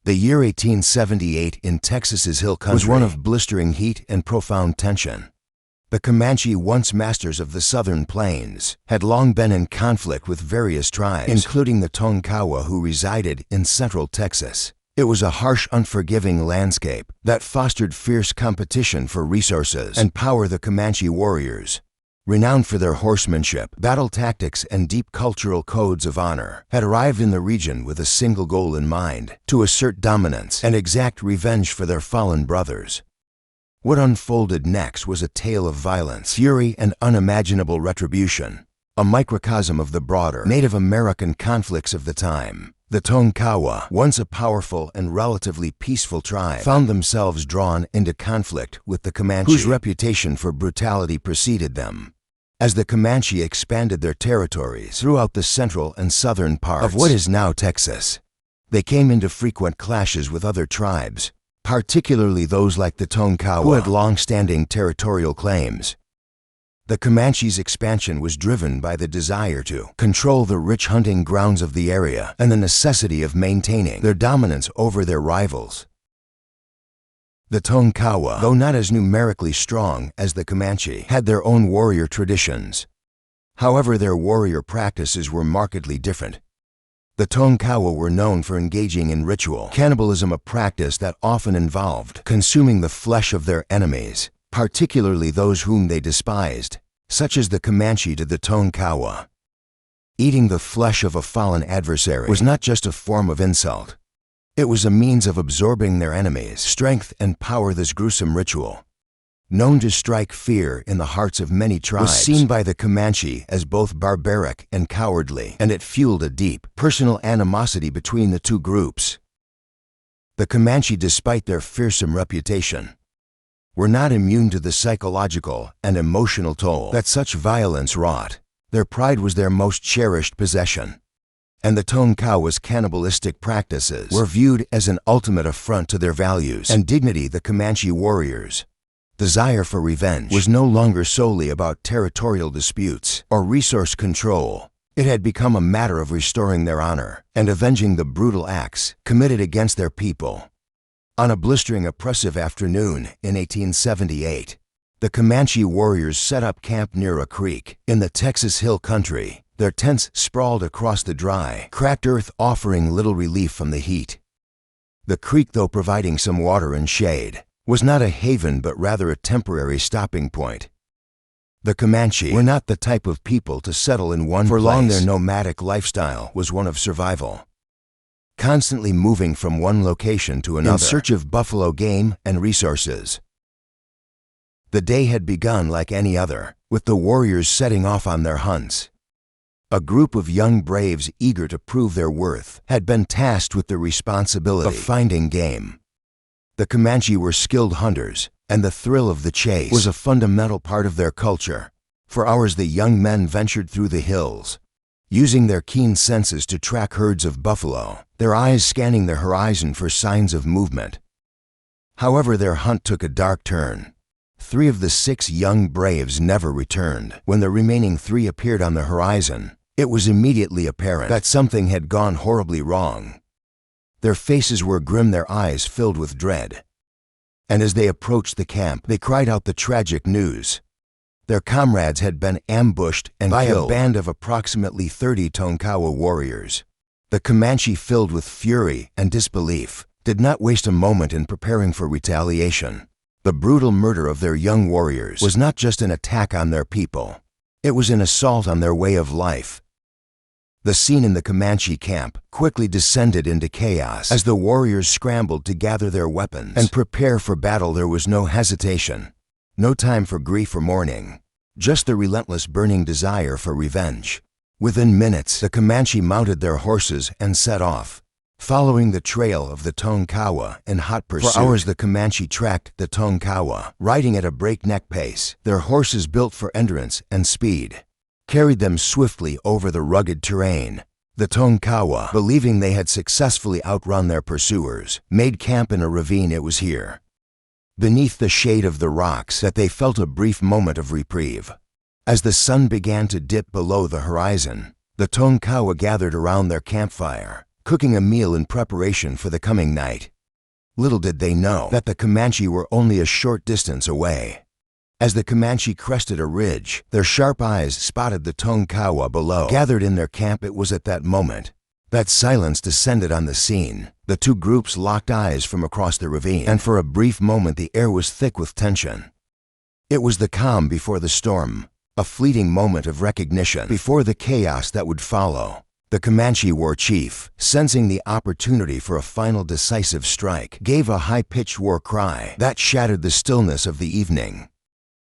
The year 1878 in Texas's hill country was one of blistering heat and profound tension. The Comanche, once masters of the southern plains, had long been in conflict with various tribes, including the Tonkawa, who resided in central Texas. It was a harsh, unforgiving landscape that fostered fierce competition for resources and power. The Comanche warriors, renowned for their horsemanship, battle tactics, and deep cultural codes of honor, had arrived in the region with a single goal in mind: to assert dominance and exact revenge for their fallen brothers. What unfolded next was a tale of violence, fury, and unimaginable retribution, a microcosm of the broader Native American conflicts of the time. The Tonkawa, once a powerful and relatively peaceful tribe, found themselves drawn into conflict with the Comanche, whose reputation for brutality preceded them. As the Comanche expanded their territories throughout the central and southern parts of what is now Texas, they came into frequent clashes with other tribes, particularly those like the Tonkawa, who had long-standing territorial claims. The Comanche's expansion was driven by the desire to control the rich hunting grounds of the area and the necessity of maintaining their dominance over their rivals. The Tonkawa, though not as numerically strong as the Comanche, had their own warrior traditions. However, their warrior practices were markedly different. The Tonkawa were known for engaging in ritual cannibalism, a practice that often involved consuming the flesh of their enemies, particularly those whom they despised, such as the Comanche to the Tonkawa. Eating the flesh of a fallen adversary was not just a form of insult. It was a means of absorbing their enemies' strength and power. This gruesome ritual, known to strike fear in the hearts of many tribes, was seen by the Comanche as both barbaric and cowardly, and it fueled a deep personal animosity between the two groups. The Comanche, despite their fearsome reputation, were not immune to the psychological and emotional toll that such violence wrought. Their pride was their most cherished possession, and the Tonkawa's cannibalistic practices were viewed as an ultimate affront to their values and dignity. The Comanche warriors' desire for revenge was no longer solely about territorial disputes or resource control. It had become a matter of restoring their honor and avenging the brutal acts committed against their people. On a blistering, oppressive afternoon in 1878, the Comanche warriors set up camp near a creek in the Texas hill country. Their tents sprawled across the dry, cracked earth, offering little relief from the heat. The creek, though providing some water and shade, was not a haven but rather a temporary stopping point. The Comanche were not the type of people to settle in one place. For long, their nomadic lifestyle was one of survival, constantly moving from one location to another in search of buffalo game and resources. The day had begun like any other, with the warriors setting off on their hunts. A group of young braves eager to prove their worth had been tasked with the responsibility of finding game. The Comanche were skilled hunters, and the thrill of the chase was a fundamental part of their culture. For hours the young men ventured through the hills, using their keen senses to track herds of buffalo, their eyes scanning the horizon for signs of movement. However, their hunt took a dark turn. 3 of the 6 young braves never returned. When the remaining 3 appeared on the horizon, it was immediately apparent that something had gone horribly wrong. Their faces were grim, their eyes filled with dread. And as they approached the camp, they cried out the tragic news. Their comrades had been ambushed and killed by a band of approximately 30 Tonkawa warriors. The Comanche, filled with fury and disbelief, did not waste a moment in preparing for retaliation. The brutal murder of their young warriors was not just an attack on their people. It was an assault on their way of life. The scene in the Comanche camp quickly descended into chaos as the warriors scrambled to gather their weapons and prepare for battle. There was no hesitation, no time for grief or mourning, just the relentless burning desire for revenge. Within minutes, the Comanche mounted their horses and set off, following the trail of the Tonkawa in hot pursuit. For hours the Comanche tracked the Tonkawa, riding at a breakneck pace. Their horses, built for endurance and speed, carried them swiftly over the rugged terrain. The Tonkawa, believing they had successfully outrun their pursuers, made camp in a ravine. It was here, beneath the shade of the rocks, that they felt a brief moment of reprieve. As the sun began to dip below the horizon, the Tonkawa gathered around their campfire, cooking a meal in preparation for the coming night. Little did they know that the Comanche were only a short distance away. As the Comanche crested a ridge, their sharp eyes spotted the Tonkawa below. Gathered in their camp, it was at that moment that silence descended on the scene. The two groups locked eyes from across the ravine, and for a brief moment the air was thick with tension. It was the calm before the storm, a fleeting moment of recognition before the chaos that would follow. The Comanche war chief, sensing the opportunity for a final decisive strike, gave a high-pitched war cry that shattered the stillness of the evening.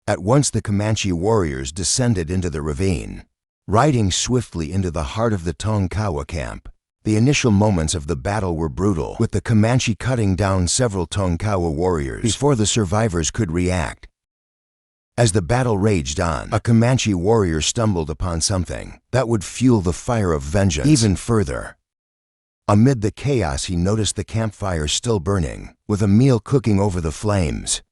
At once the Comanche warriors descended into the ravine, riding swiftly into the heart of the Tonkawa camp. The initial moments of the battle were brutal, with the Comanche cutting down several Tonkawa warriors before the survivors could react. As the battle raged on, a Comanche warrior stumbled upon something that would fuel the fire of vengeance even further. Amid the chaos, he noticed the campfire still burning, with a meal cooking over the flames.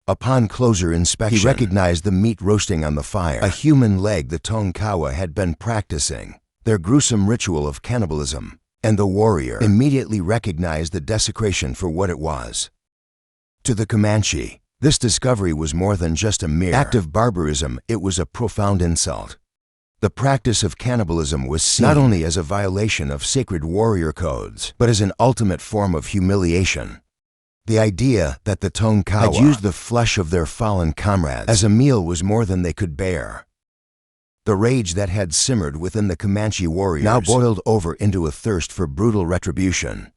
Upon closer inspection, he recognized the meat roasting on the fire, a human leg the Tonkawa had been practicing their gruesome ritual of cannibalism, and the warrior immediately recognized the desecration for what it was. To the Comanche, this discovery was more than just a mere act of barbarism, it was a profound insult. The practice of cannibalism was seen not only as a violation of sacred warrior codes, but as an ultimate form of humiliation. The idea that the Tonkawa had used the flesh of their fallen comrades as a meal was more than they could bear. The rage that had simmered within the Comanche warriors now boiled over into a thirst for brutal retribution.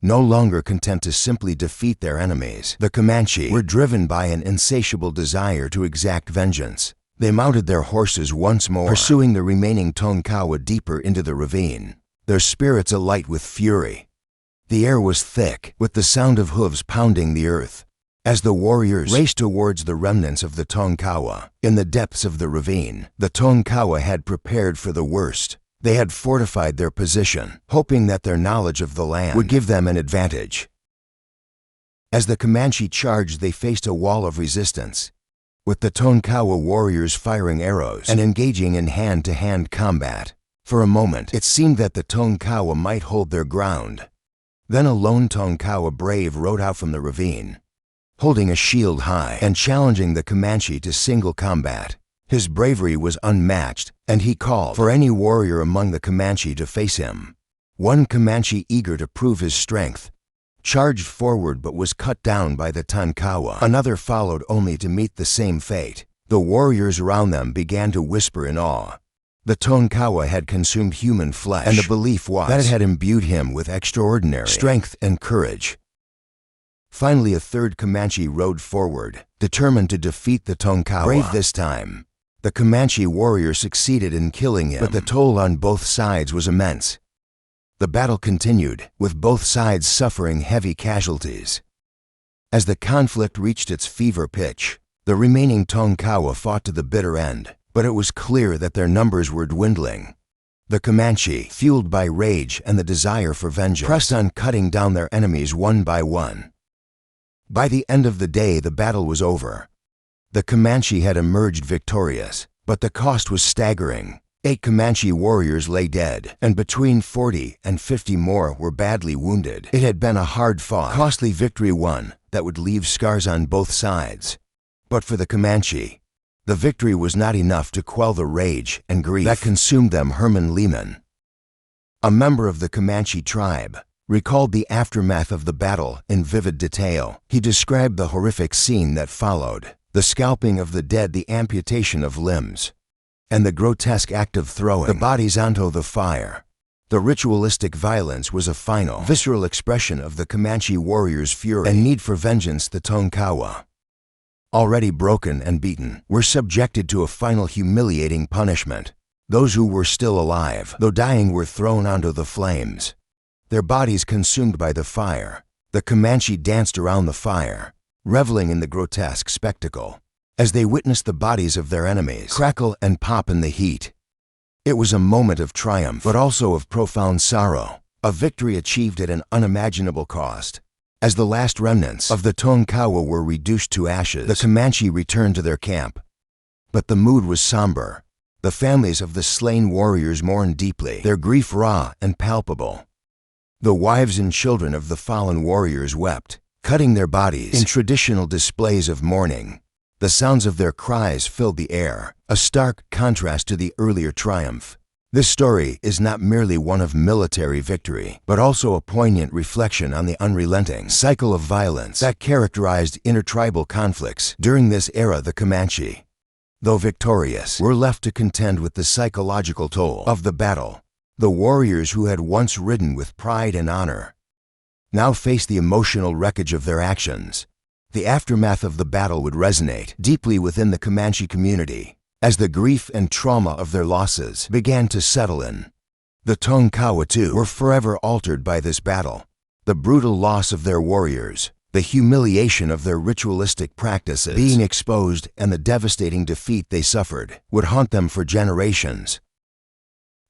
No longer content to simply defeat their enemies, the Comanche were driven by an insatiable desire to exact vengeance. They mounted their horses once more, pursuing the remaining Tonkawa deeper into the ravine, their spirits alight with fury. The air was thick, with the sound of hooves pounding the earth. As the warriors raced towards the remnants of the Tonkawa, in the depths of the ravine, the Tonkawa had prepared for the worst. They had fortified their position, hoping that their knowledge of the land would give them an advantage. As the Comanche charged, they faced a wall of resistance, with the Tonkawa warriors firing arrows and engaging in hand-to-hand combat. For a moment, it seemed that the Tonkawa might hold their ground. Then a lone Tonkawa brave rode out from the ravine, holding a shield high and challenging the Comanche to single combat. His bravery was unmatched, and he called for any warrior among the Comanche to face him. One Comanche, eager to prove his strength, charged forward but was cut down by the Tonkawa. Another followed, only to meet the same fate. The warriors around them began to whisper in awe. The Tonkawa had consumed human flesh, and the belief was that it had imbued him with extraordinary strength and courage. Finally, a third Comanche rode forward, determined to defeat the Tonkawa. Brave this time, the Comanche warrior succeeded in killing him, but the toll on both sides was immense. The battle continued, with both sides suffering heavy casualties. As the conflict reached its fever pitch, the remaining Tonkawa fought to the bitter end, but it was clear that their numbers were dwindling. The Comanche, fueled by rage and the desire for vengeance, pressed on, cutting down their enemies one by one. By the end of the day, the battle was over. The Comanche had emerged victorious, but the cost was staggering. 8 Comanche warriors lay dead, and between 40 and 50 more were badly wounded. It had been a hard-fought, costly victory, one that would leave scars on both sides. But for the Comanche, the victory was not enough to quell the rage and grief that consumed them. Herman Lehman, a member of the Comanche tribe, recalled the aftermath of the battle in vivid detail. He described the horrific scene that followed: the scalping of the dead, the amputation of limbs, and the grotesque act of throwing the bodies onto the fire. The ritualistic violence was a final, visceral expression of the Comanche warriors' fury and need for vengeance. The Tonkawa, already broken and beaten, were subjected to a final humiliating punishment. Those who were still alive, though dying, were thrown onto the flames, their bodies consumed by the fire. The Comanche danced around the fire, reveling in the grotesque spectacle, as they witnessed the bodies of their enemies crackle and pop in the heat. It was a moment of triumph, but also of profound sorrow, a victory achieved at an unimaginable cost. As the last remnants of the Tonkawa were reduced to ashes, the Comanche returned to their camp. But the mood was somber. The families of the slain warriors mourned deeply, their grief raw and palpable. The wives and children of the fallen warriors wept, cutting their bodies in traditional displays of mourning. The sounds of their cries filled the air, a stark contrast to the earlier triumph. This story is not merely one of military victory, but also a poignant reflection on the unrelenting cycle of violence that characterized intertribal conflicts during this era. The Comanche, though victorious, were left to contend with the psychological toll of the battle. The warriors who had once ridden with pride and honor now faced the emotional wreckage of their actions. The aftermath of the battle would resonate deeply within the Comanche community as the grief and trauma of their losses began to settle in. The Tonkawa, too, were forever altered by this battle. The brutal loss of their warriors, the humiliation of their ritualistic practices being exposed, and the devastating defeat they suffered would haunt them for generations.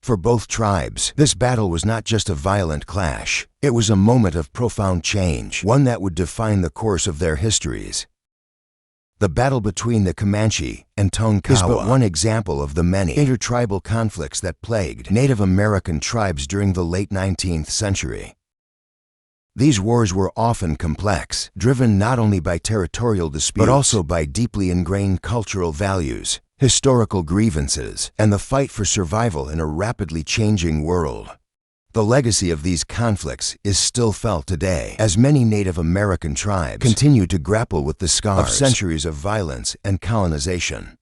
For both tribes, this battle was not just a violent clash. It was a moment of profound change, one that would define the course of their histories. The battle between the Comanche and Tonkawa is but one example of the many intertribal conflicts that plagued Native American tribes during the late 19th century. These wars were often complex, driven not only by territorial disputes, but also by deeply ingrained cultural values, historical grievances, and the fight for survival in a rapidly changing world. The legacy of these conflicts is still felt today, as many Native American tribes continue to grapple with the scars of centuries of violence and colonization.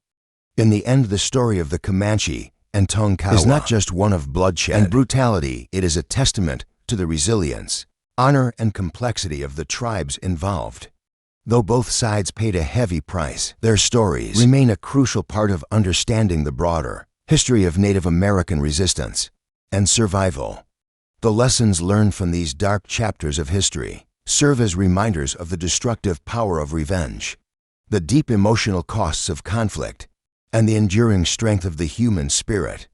In the end, the story of the Comanche and Tonkawa is not just one of bloodshed and brutality. It is a testament to the resilience, honor, and complexity of the tribes involved. Though both sides paid a heavy price, their stories remain a crucial part of understanding the broader history of Native American resistance and survival. The lessons learned from these dark chapters of history serve as reminders of the destructive power of revenge, the deep emotional costs of conflict, and the enduring strength of the human spirit.